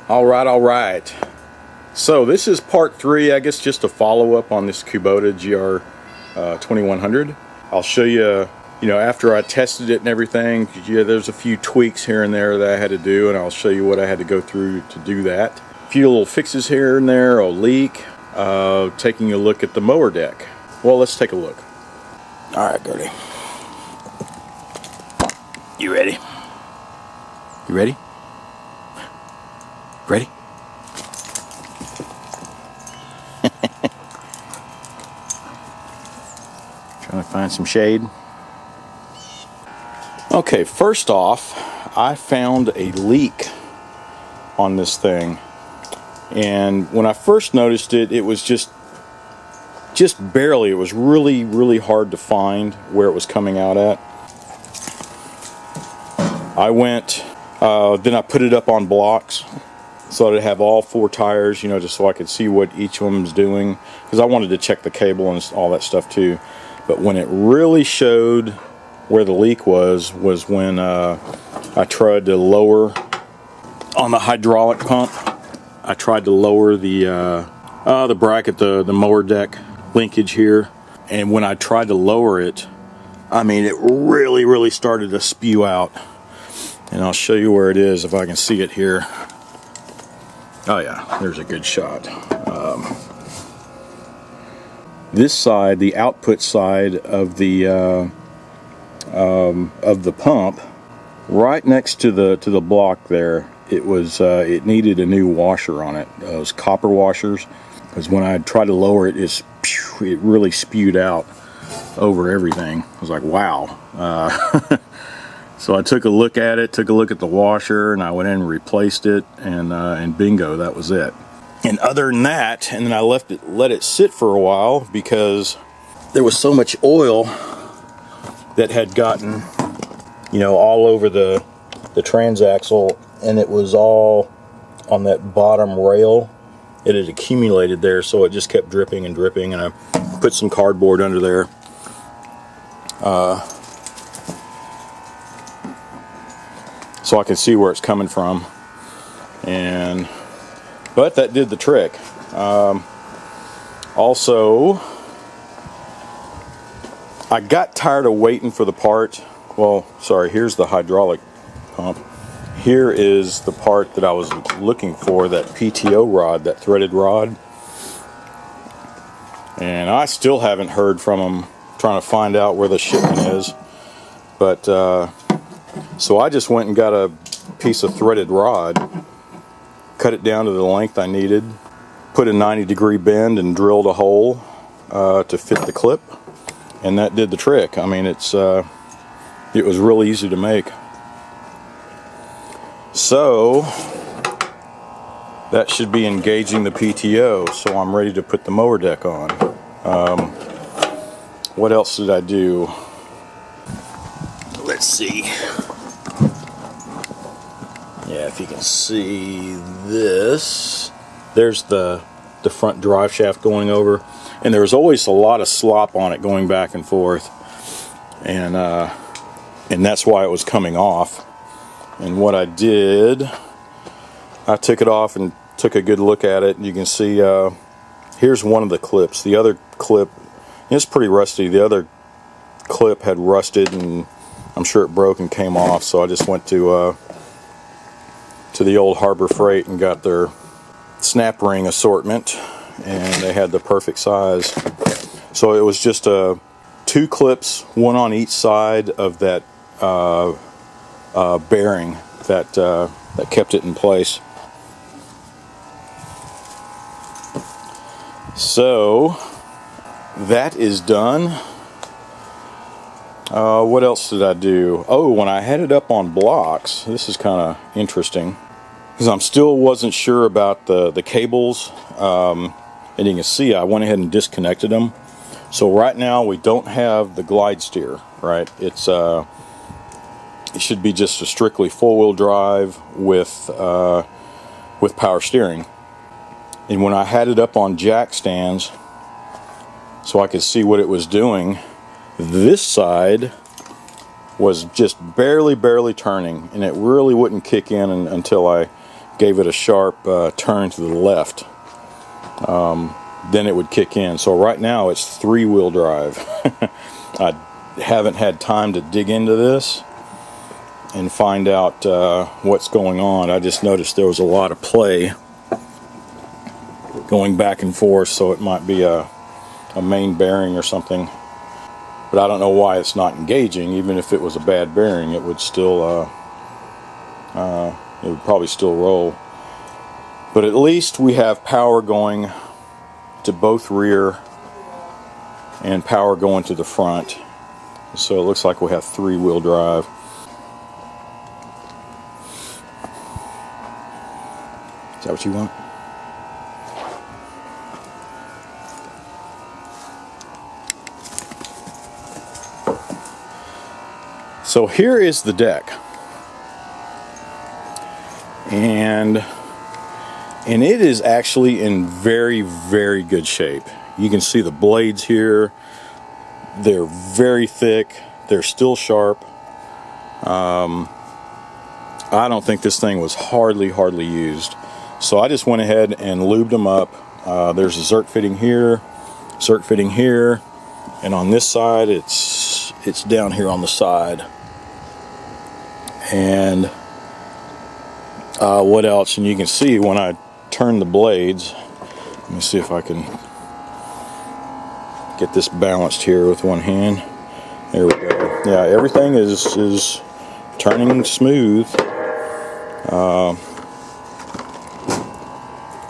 All right. So this is part 3, I guess, just a follow-up on this Kubota GR2100. I'll show you, after I tested it and everything. Yeah, there's a few tweaks here and there that I had to do, and I'll show you what I had to go through to do that. A few little fixes here and there, a leak, taking a look at the mower deck. Well, let's take a look. All right, Gertie. You ready? You ready? Ready? Trying to find some shade. Okay, first off, I found a leak on this thing. And when I first noticed it, it was just barely. It was really, really hard to find where it was coming out at. I went, then I put it up on blocks so that I'd have all 4 tires, just so I could see what each of them was doing, because I wanted to check the cable and all that stuff too. But when it really showed where the leak was when I tried to lower on the hydraulic pump. I tried to lower the bracket, the mower deck linkage here, and when I tried to lower it, I mean, it really, really started to spew out. And I'll show you where it is if I can see it here. Oh yeah, there's a good shot. This side, the output side of the pump, right next to the block there, it needed a new washer on it. Those copper washers, because when I tried to lower it, it really spewed out over everything. I was like, wow. So I took a look at it, took a look at the washer, and I went in and replaced it, and bingo, that was it. And other than that, and then I let it sit for a while because there was so much oil that had gotten, all over the transaxle, and it was all on that bottom rail. It had accumulated there, so it just kept dripping and dripping, and I put some cardboard under there. So I can see where it's coming from, but that did the trick. Also, I got tired of waiting for the part. Well, sorry, here's the hydraulic pump. Here is the part that I was looking for, that PTO rod, that threaded rod. And I still haven't heard from them, trying to find out where the shipment is. But, so I just went and got a piece of threaded rod, cut it down to the length I needed, put a 90-degree bend and drilled a hole to fit the clip, and that did the trick. I mean, it was real easy to make. So that should be engaging the PTO, so I'm ready to put the mower deck on. What else did I do? Let's see. Yeah, if you can see this, there's the front drive shaft going over, and there's always a lot of slop on it going back and forth, and that's why it was coming off. And what I did, I took it off and took a good look at it, and you can see here's one of the clips. The other clip, it's pretty rusty. The other clip had rusted, and I'm sure it broke and came off, so I just went to the old Harbor Freight and got their snap ring assortment, and they had the perfect size. So it was just 2 clips, one on each side of that bearing that kept it in place. So that is done. What else did I do? Oh, when I had it up on blocks, this is kind of interesting, because I still wasn't sure about the cables, and you can see I went ahead and disconnected them. So right now we don't have the glide steer, right? It should be just a strictly 4-wheel drive with power steering. And when I had it up on jack stands, so I could see what it was doing, this side was just barely turning, and it really wouldn't kick in until I gave it a sharp turn to the left, then it would kick in. So right now it's 3-wheel drive. I haven't had time to dig into this and find out what's going on. I just noticed there was a lot of play going back and forth, so it might be a main bearing or something. But I don't know why it's not engaging. Even if it was a bad bearing, it would still it would probably still roll. But at least we have power going to both rear and power going to the front. So it looks like we have 3-wheel drive. Is that what you want? So here is the deck, and it is actually in very, very good shape. You can see the blades here. They're very thick. They're still sharp. I don't think this thing was hardly used. So I just went ahead and lubed them up. There's a zerk fitting here, and on this side it's down here on the side. And what else? And you can see when I turn the blades, let me see if I can get this balanced here with one hand. There we go. Yeah, everything is turning smooth.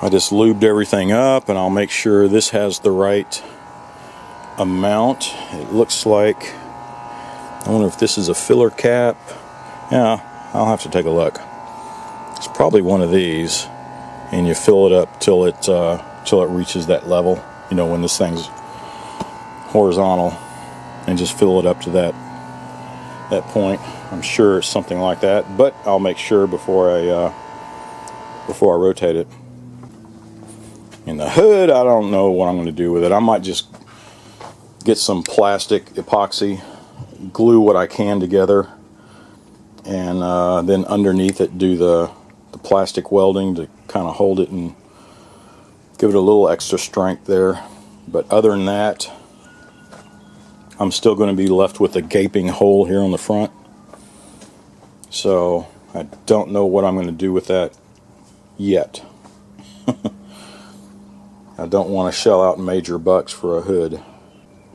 I just lubed everything up, and I'll make sure this has the right amount. It looks like, I wonder if this is a filler cap. Yeah, I'll have to take a look. It's probably one of these, and you fill it up till it reaches that level. You know, when this thing's horizontal, and just fill it up to that point. I'm sure it's something like that, but I'll make sure before I rotate it. In the hood, I don't know what I'm going to do with it. I might just get some plastic epoxy, glue what I can together, and then underneath it do the plastic welding to kind of hold it and give it a little extra strength there. But other than that, I'm still going to be left with a gaping hole here on the front. So I don't know what I'm going to do with that yet. I don't want to shell out major bucks for a hood.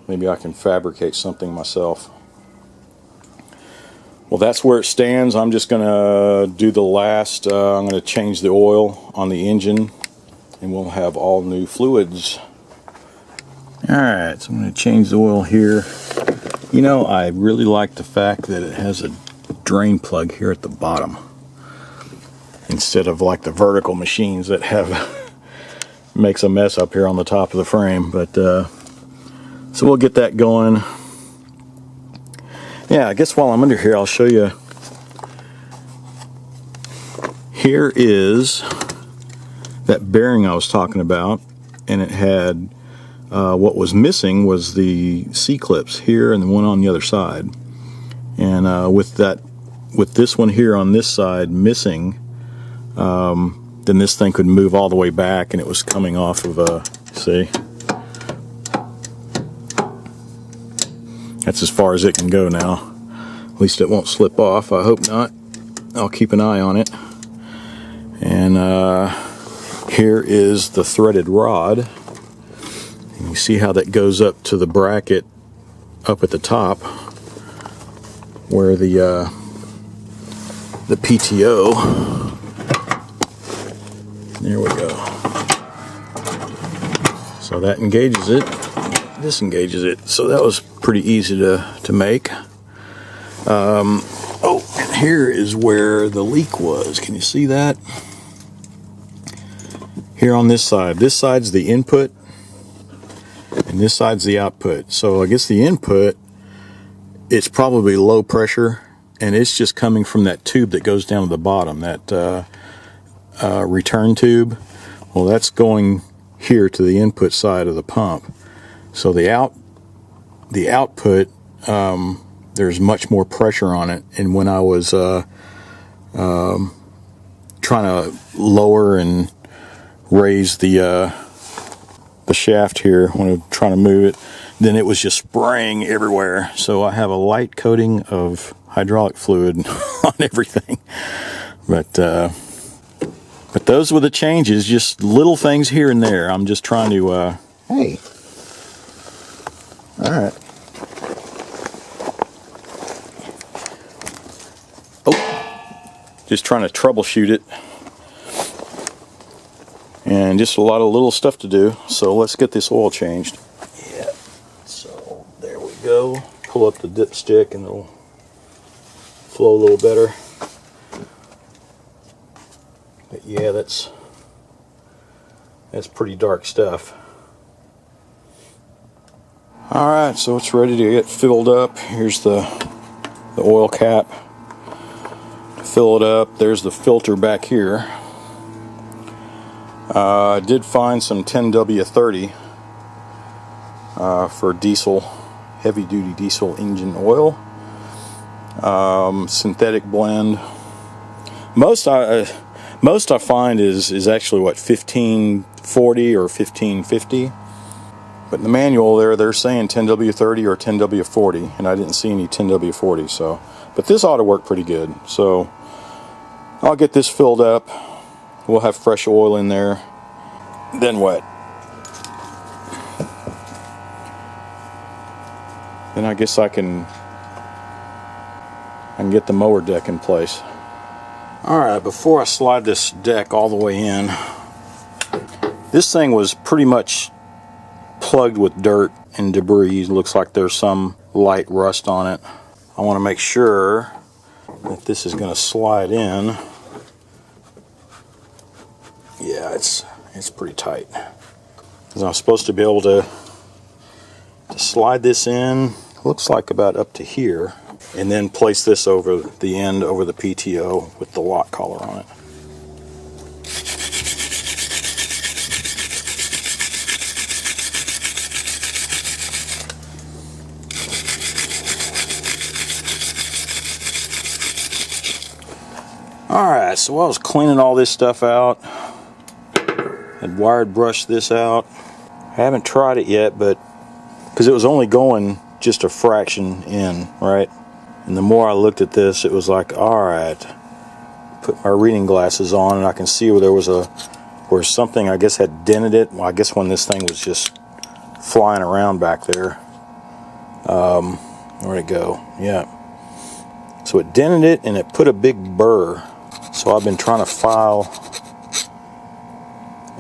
Maybe I can fabricate something myself. Well, that's where it stands. I'm just going to do the last, I'm going to change the oil on the engine, and we'll have all new fluids. Alright, so I'm going to change the oil here. You know, I really like the fact that it has a drain plug here at the bottom, instead of like the vertical machines that have makes a mess up here on the top of the frame. But so we'll get that going. Yeah, I guess while I'm under here, I'll show you. Here is that bearing I was talking about, and it had what was missing was the C-clips here and the one on the other side. And with this one here on this side missing, then this thing could move all the way back, and it was coming off of a, see? That's as far as it can go now. At least it won't slip off. I hope not. I'll keep an eye on it. And here is the threaded rod. And you see how that goes up to the bracket up at the top, where the PTO. There we go. So that engages it. Disengages it. So that was pretty easy to make. Oh, and here is where the leak was. Can you see that? Here on this side. This side's the input, and this side's the output. So I guess the input, it's probably low pressure, and it's just coming from that tube that goes down to the bottom, that return tube. Well, that's going here to the input side of the pump. So the output, there's much more pressure on it. And when I was trying to lower and raise the shaft here when I'm trying to move it, then it was just spraying everywhere. So I have a light coating of hydraulic fluid on everything. But those were the changes, just little things here and there. I'm just trying to, hey, all right. Oh, just trying to troubleshoot it. And just a lot of little stuff to do. So let's get this oil changed. Yeah, so there we go. Pull up the dipstick and it'll flow a little better. But yeah, that's pretty dark stuff. Alright, so it's ready to get filled up. Here's the oil cap to fill it up. There's the filter back here. I did find some 10W30 for diesel, heavy duty diesel engine oil. Synthetic blend. Most I find is actually what, 1540 or 1550. But in the manual they're saying 10W30 or 10W40, and I didn't see any 10W40. So, but this ought to work pretty good. So I'll get this filled up. We'll have fresh oil in there. Then what? Then I guess I can get the mower deck in place. Alright, before I slide this deck all the way in, this thing was pretty much plugged with dirt and debris. Looks like there's some light rust on it. I want to make sure that this is going to slide in. Yeah, it's pretty tight. Because I'm supposed to be able to slide this in, looks like about up to here, and then place this over the end, over the PTO with the lock collar on it. Alright, so I was cleaning all this stuff out. Had wired brushed this out. I haven't tried it yet, but because it was only going just a fraction in, right? And the more I looked at this, it was like, alright. Put my reading glasses on and I can see where there was where something I guess had dented it. Well, I guess when this thing was just flying around back there. Where'd it go? Yeah. So it dented it and it put a big burr. So I've been trying to file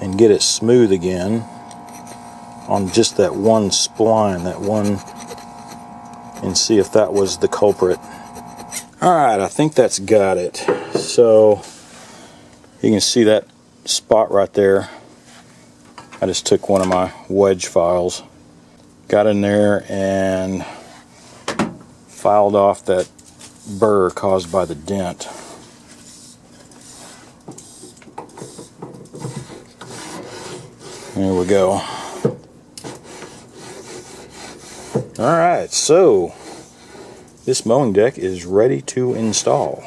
and get it smooth again on just that one spline, and see if that was the culprit. Alright, I think that's got it. So you can see that spot right there. I just took one of my wedge files, got in there and filed off that burr caused by the dent. There we go. Alright, so this mowing deck is ready to install.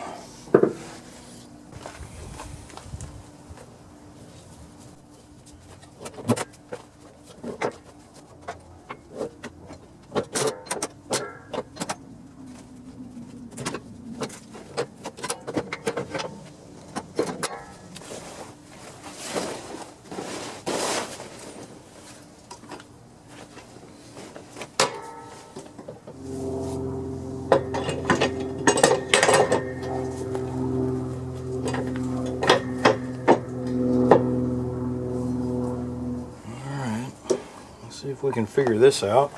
See if we can figure this out.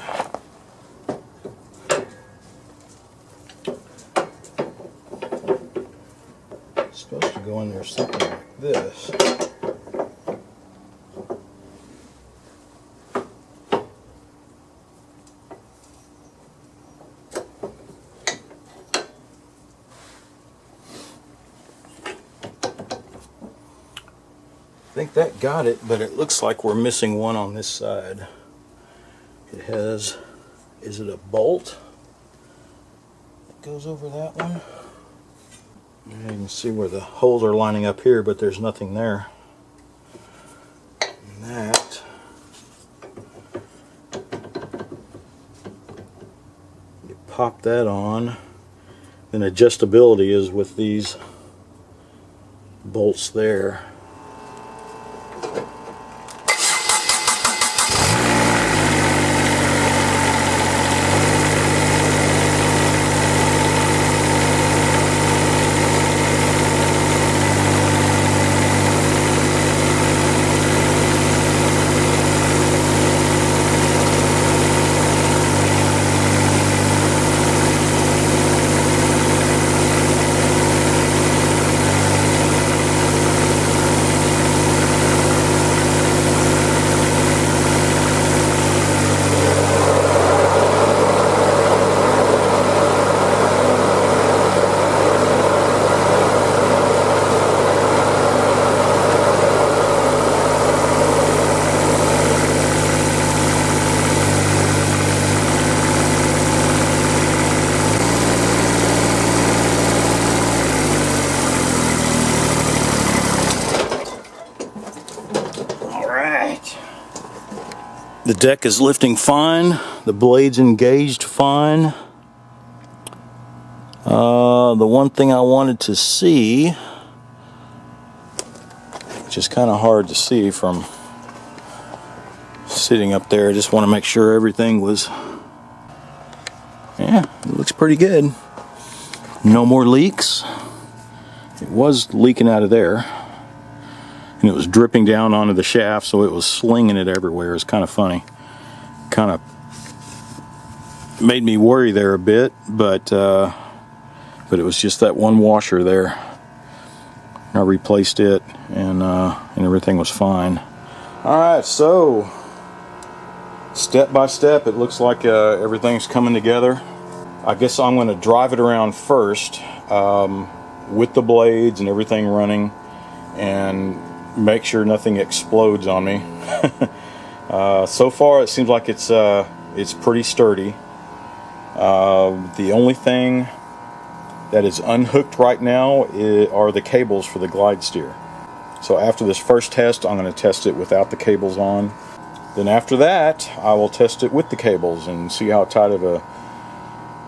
It's supposed to go in there something like this. I think that got it, but it looks like we're missing one on this side. It has, is it a bolt that goes over that one? You can can see where the holes are lining up here, but there's nothing there. And that you pop that on. Then adjustability is with these bolts there. The deck is lifting fine, the blade's engaged fine. The one thing I wanted to see, which is kind of hard to see from sitting up there, I just want to make sure everything was, yeah, it looks pretty good. No more leaks. It was leaking out of there, and it was dripping down onto the shaft, so it was slinging it everywhere. It was kind of funny. Kind of made me worry there a bit, but it was just that one washer there. I replaced it, and everything was fine. Alright, so step by step, it looks like everything's coming together. I guess I'm going to drive it around first with the blades and everything running, and make sure nothing explodes on me. So far it seems like it's pretty sturdy. The only thing that is unhooked right now are the cables for the glide steer. So after this first test, I'm going to test it without the cables on. Then after that, I will test it with the cables and see how tight of a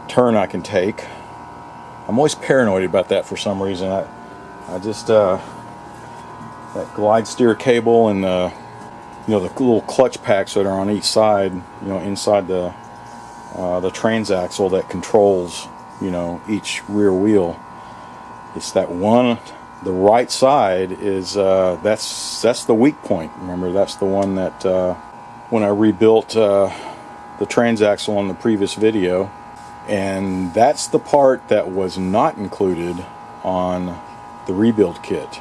turn I can take. I'm always paranoid about that for some reason. I just that glide steer cable and the little clutch packs that are on each side, inside the transaxle that controls, each rear wheel. It's that one, the right side is that's the weak point. Remember, that's the one that when I rebuilt the transaxle on the previous video, and that's the part that was not included on the rebuild kit.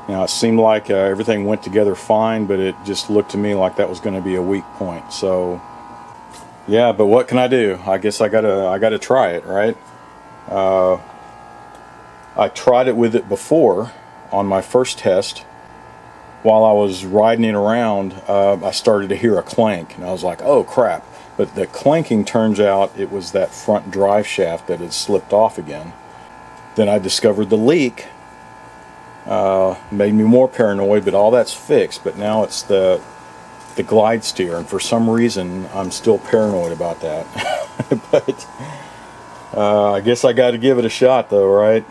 Now, it seemed like everything went together fine, but it just looked to me like that was going to be a weak point. So, yeah, but what can I do? I guess I gotta try it, right? I tried it with it before on my first test. While I was riding it around, I started to hear a clank, and I was like, "Oh crap!" But the clanking, turns out it was that front drive shaft that had slipped off again. Then I discovered the leak. Made me more paranoid, but all that's fixed. But now it's the glide steer, and for some reason I'm still paranoid about that. But I guess I got to give it a shot, though, right?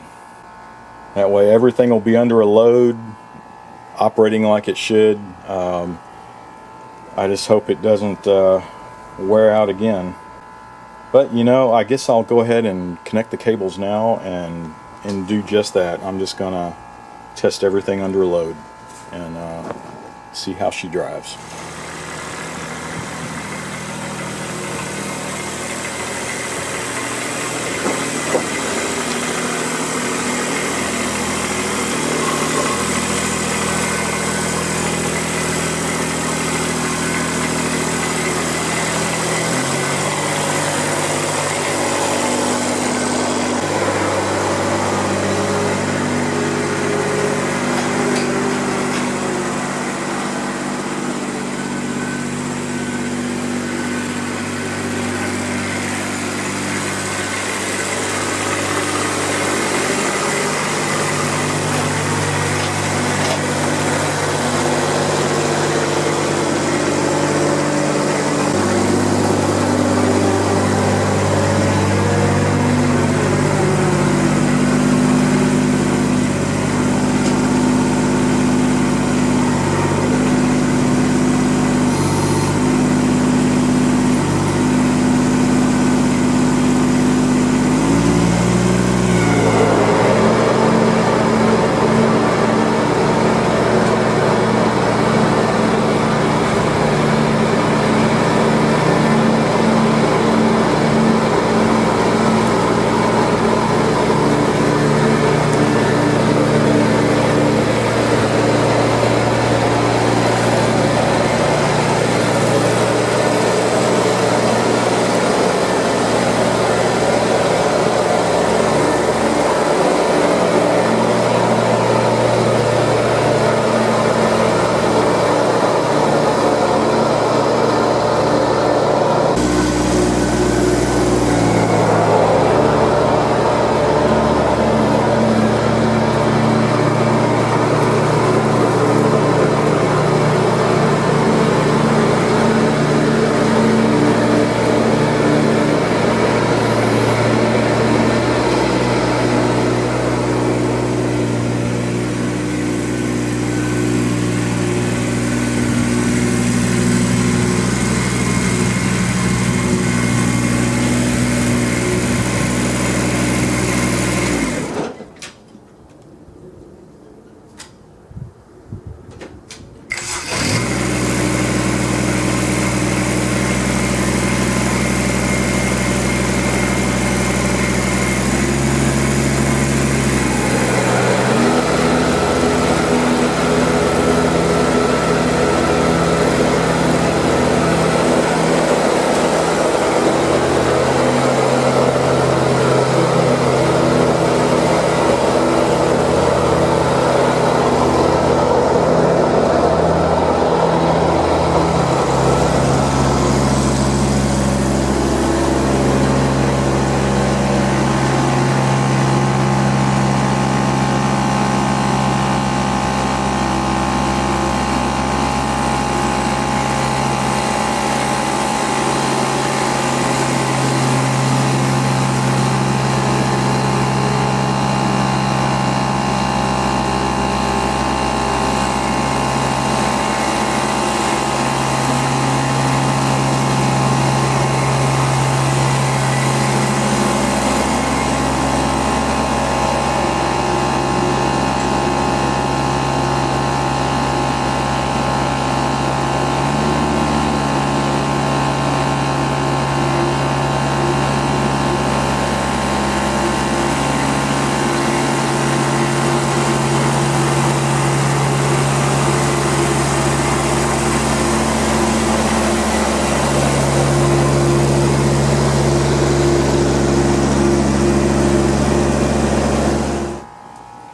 That way everything will be under a load, operating like it should. I just hope it doesn't wear out again. But I guess I'll go ahead and connect the cables now and do just that. I'm just gonna test everything under a load and see how she drives.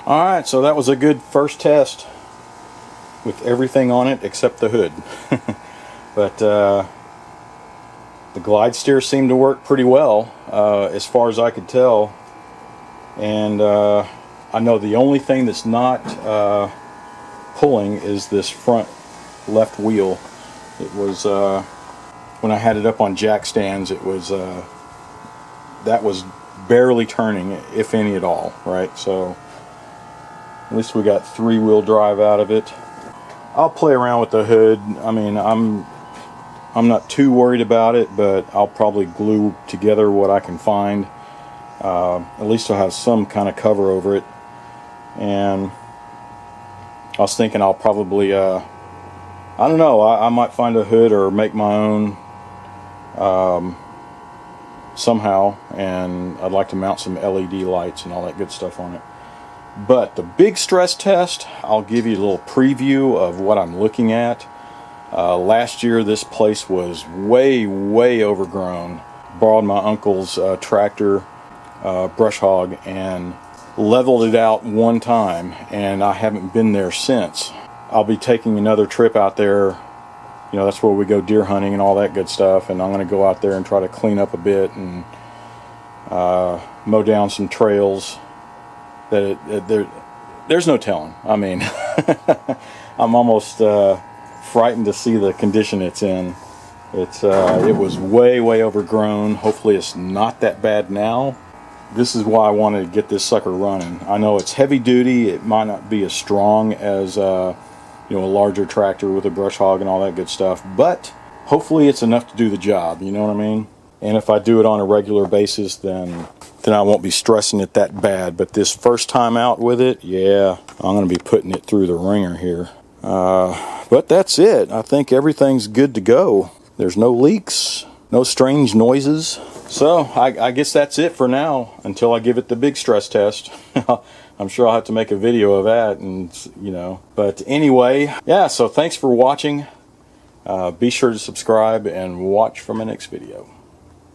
Alright, so that was a good first test with everything on it except the hood. But the glide steer seemed to work pretty well as far as I could tell. And I know the only thing that's not pulling is this front left wheel. It was when I had it up on jack stands, it was that was barely turning, if any at all, right? So at least we got 3-wheel drive out of it. I'll play around with the hood. I mean, I'm not too worried about it, but I'll probably glue together what I can find. At least I'll have some kind of cover over it. And I was thinking I'll probably I don't know, I might find a hood or make my own somehow, and I'd like to mount some LED lights and all that good stuff on it. But the big stress test, I'll give you a little preview of what I'm looking at. Last year this place was way overgrown. Borrowed my uncle's tractor, brush hog, and leveled it out one time, and I haven't been there since. I'll be taking another trip out there. You know, that's where we go deer hunting and all that good stuff, and I'm going to go out there and try to clean up a bit and mow down some trails that there's no telling. I mean, I'm almost frightened to see the condition it's in. It was way overgrown. Hopefully it's not that bad now. This is why I wanted to get this sucker running. I know it's heavy duty. It might not be as strong as you know, a larger tractor with a brush hog and all that good stuff, but hopefully it's enough to do the job, you know what I mean? And if I do it on a regular basis, then I won't be stressing it that bad. But this first time out with it, yeah, I'm going to be putting it through the ringer here. But that's it. I think everything's good to go. There's no leaks, no strange noises. So I guess that's it for now until I give it the big stress test. I'm sure I'll have to make a video of that, and you know. But anyway, yeah, so thanks for watching. Be sure to subscribe and watch for my next video.